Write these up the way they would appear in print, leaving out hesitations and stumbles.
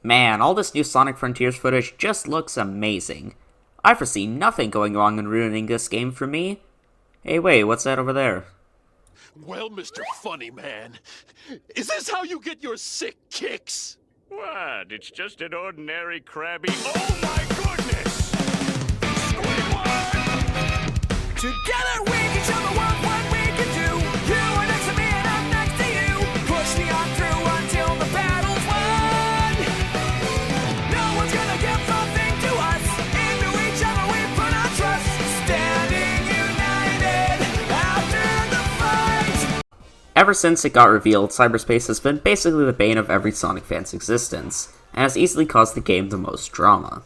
Man, all this new Sonic Frontiers footage just looks amazing. I foresee nothing going wrong and ruining this game for me. Hey wait, what's that over there? Well, Mr. Funny Man, is this how you get your sick kicks? What? It's just an ordinary Krabby. Oh my goodness! Squidward! Together we can show the world what we can do. You are next to me and I'm next to you. Push me on through until the battle's won. No one's gonna give something to us. Into each other we put our trust. Standing united after the fight. Ever since it got revealed, Cyberspace has been basically the bane of every Sonic fan's existence, and has easily caused the game the most drama.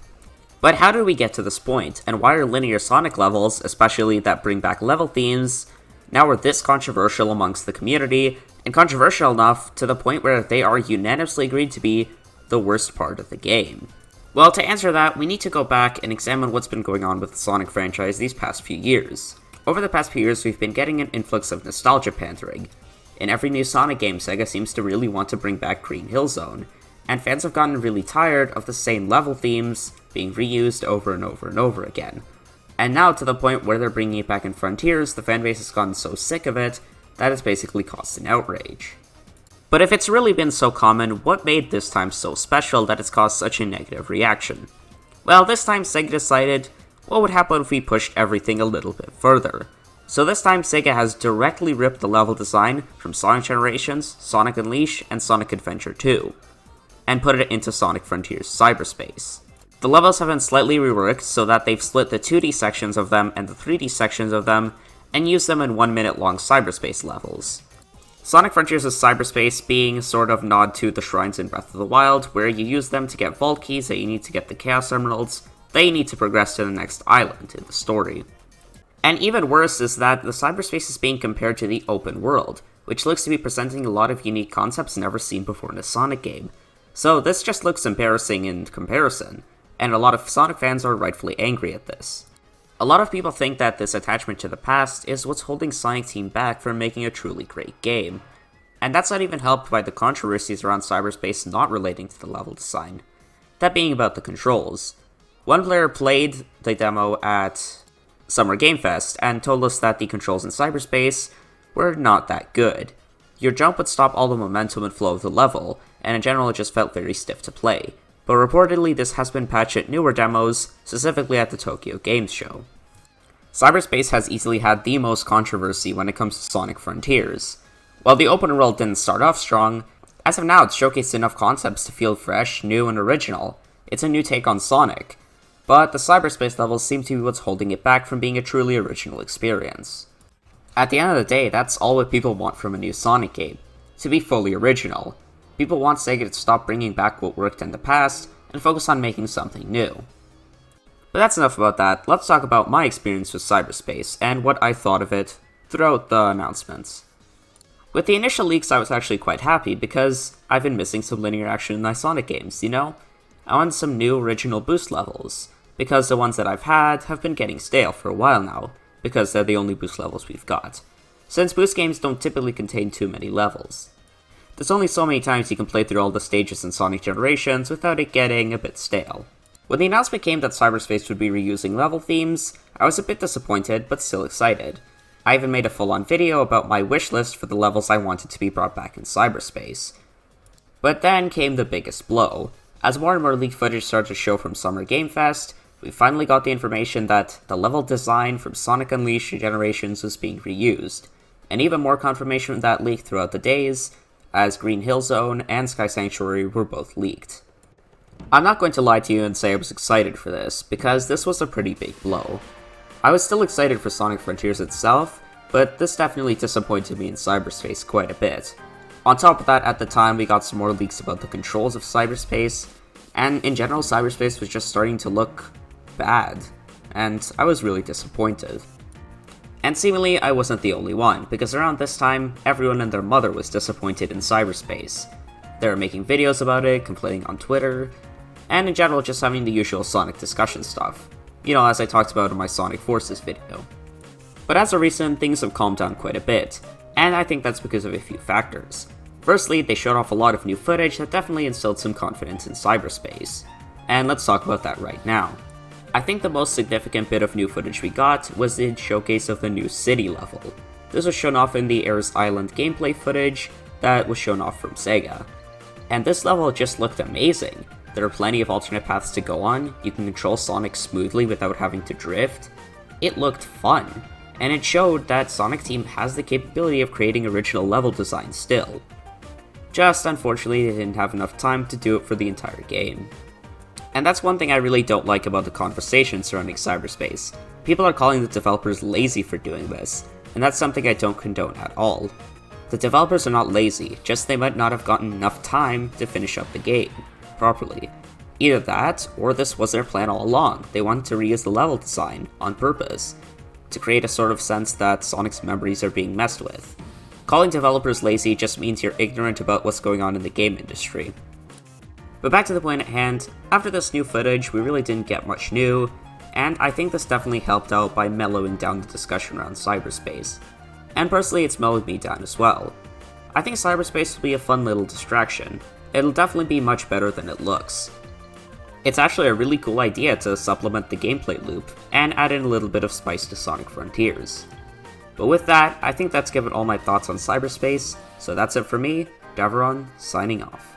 But how did we get to this point, and why are linear Sonic levels, especially that bring back level themes, now are this controversial amongst the community, and controversial enough to the point where they are unanimously agreed to be the worst part of the game? Well, to answer that, we need to go back and examine what's been going on with the Sonic franchise these past few years. Over the past few years, we've been getting an influx of nostalgia pandering. In every new Sonic game, Sega seems to really want to bring back Green Hill Zone, and fans have gotten really tired of the same level themes being reused over and over and over again. And now to the point where they're bringing it back in Frontiers, the fanbase has gotten so sick of it that it's basically caused an outrage. But if it's really been so common, what made this time so special that it's caused such a negative reaction? Well, this time Sega decided, what would happen if we pushed everything a little bit further? So this time Sega has directly ripped the level design from Sonic Generations, Sonic Unleashed, and Sonic Adventure 2, and put it into Sonic Frontiers Cyberspace. The levels have been slightly reworked so that they've split the 2D sections of them and the 3D sections of them, and used them in 1 minute long Cyberspace levels. Sonic Frontiers' Cyberspace being sort of nod to the shrines in Breath of the Wild, where you use them to get vault keys that you need to get the Chaos Emeralds, that you need to progress to the next island in the story. And even worse is that the Cyberspace is being compared to the open world, which looks to be presenting a lot of unique concepts never seen before in a Sonic game. So this just looks embarrassing in comparison, and a lot of Sonic fans are rightfully angry at this. A lot of people think that this attachment to the past is what's holding Sonic Team back from making a truly great game. And that's not even helped by the controversies around Cyberspace not relating to the level design. That being about the controls. One player played the demo at Summer Game Fest and told us that the controls in Cyberspace were not that good. Your jump would stop all the momentum and flow of the level, and in general it just felt very stiff to play. But reportedly this has been patched at newer demos, specifically at the Tokyo Games Show. Cyberspace has easily had the most controversy when it comes to Sonic Frontiers. While the open world didn't start off strong, as of now it's showcased enough concepts to feel fresh, new, and original. It's a new take on Sonic. But the Cyberspace levels seem to be what's holding it back from being a truly original experience. At the end of the day, that's all what people want from a new Sonic game, to be fully original. People want Sega to stop bringing back what worked in the past, and focus on making something new. But that's enough about that, let's talk about my experience with Cyberspace, and what I thought of it throughout the announcements. With the initial leaks I was actually quite happy, because I've been missing some linear action in my Sonic games, you know? I wanted some new original boost levels, because the ones that I've had have been getting stale for a while now, because they're the only boost levels we've got, since boost games don't typically contain too many levels. There's only so many times you can play through all the stages in Sonic Generations without it getting a bit stale. When the announcement came that Cyberspace would be reusing level themes, I was a bit disappointed, but still excited. I even made a full-on video about my wishlist for the levels I wanted to be brought back in Cyberspace. But then came the biggest blow. As more and more leaked footage started to show from Summer Game Fest, we finally got the information that the level design from Sonic Unleashed Generations was being reused, and even more confirmation of that leaked throughout the days, as Green Hill Zone and Sky Sanctuary were both leaked. I'm not going to lie to you and say I was excited for this, because this was a pretty big blow. I was still excited for Sonic Frontiers itself, but this definitely disappointed me in Cyberspace quite a bit. On top of that, at the time we got some more leaks about the controls of Cyberspace, and in general Cyberspace was just starting to look bad, and I was really disappointed. And seemingly I wasn't the only one, because around this time, everyone and their mother was disappointed in Cyberspace. They were making videos about it, complaining on Twitter, and in general just having the usual Sonic discussion stuff. You know, as I talked about in my Sonic Forces video. But as of recent, things have calmed down quite a bit, and I think that's because of a few factors. Firstly, they showed off a lot of new footage that definitely instilled some confidence in Cyberspace. And let's talk about that right now. I think the most significant bit of new footage we got was the showcase of the new city level. This was shown off in the Ares Island gameplay footage that was shown off from Sega. And this level just looked amazing. There are plenty of alternate paths to go on, you can control Sonic smoothly without having to drift. It looked fun, and it showed that Sonic Team has the capability of creating original level design still. Just unfortunately they didn't have enough time to do it for the entire game. And that's one thing I really don't like about the conversation surrounding Cyberspace. People are calling the developers lazy for doing this, and that's something I don't condone at all. The developers are not lazy, just they might not have gotten enough time to finish up the game properly. Either that, or this was their plan all along. They wanted to reuse the level design on purpose, to create a sort of sense that Sonic's memories are being messed with. Calling developers lazy just means you're ignorant about what's going on in the game industry. But back to the point at hand, after this new footage, we really didn't get much new, and I think this definitely helped out by mellowing down the discussion around Cyberspace. And personally, it's mellowed me down as well. I think Cyberspace will be a fun little distraction. It'll definitely be much better than it looks. It's actually a really cool idea to supplement the gameplay loop, and add in a little bit of spice to Sonic Frontiers. But with that, I think that's given all my thoughts on Cyberspace, so that's it for me, Davron, signing off.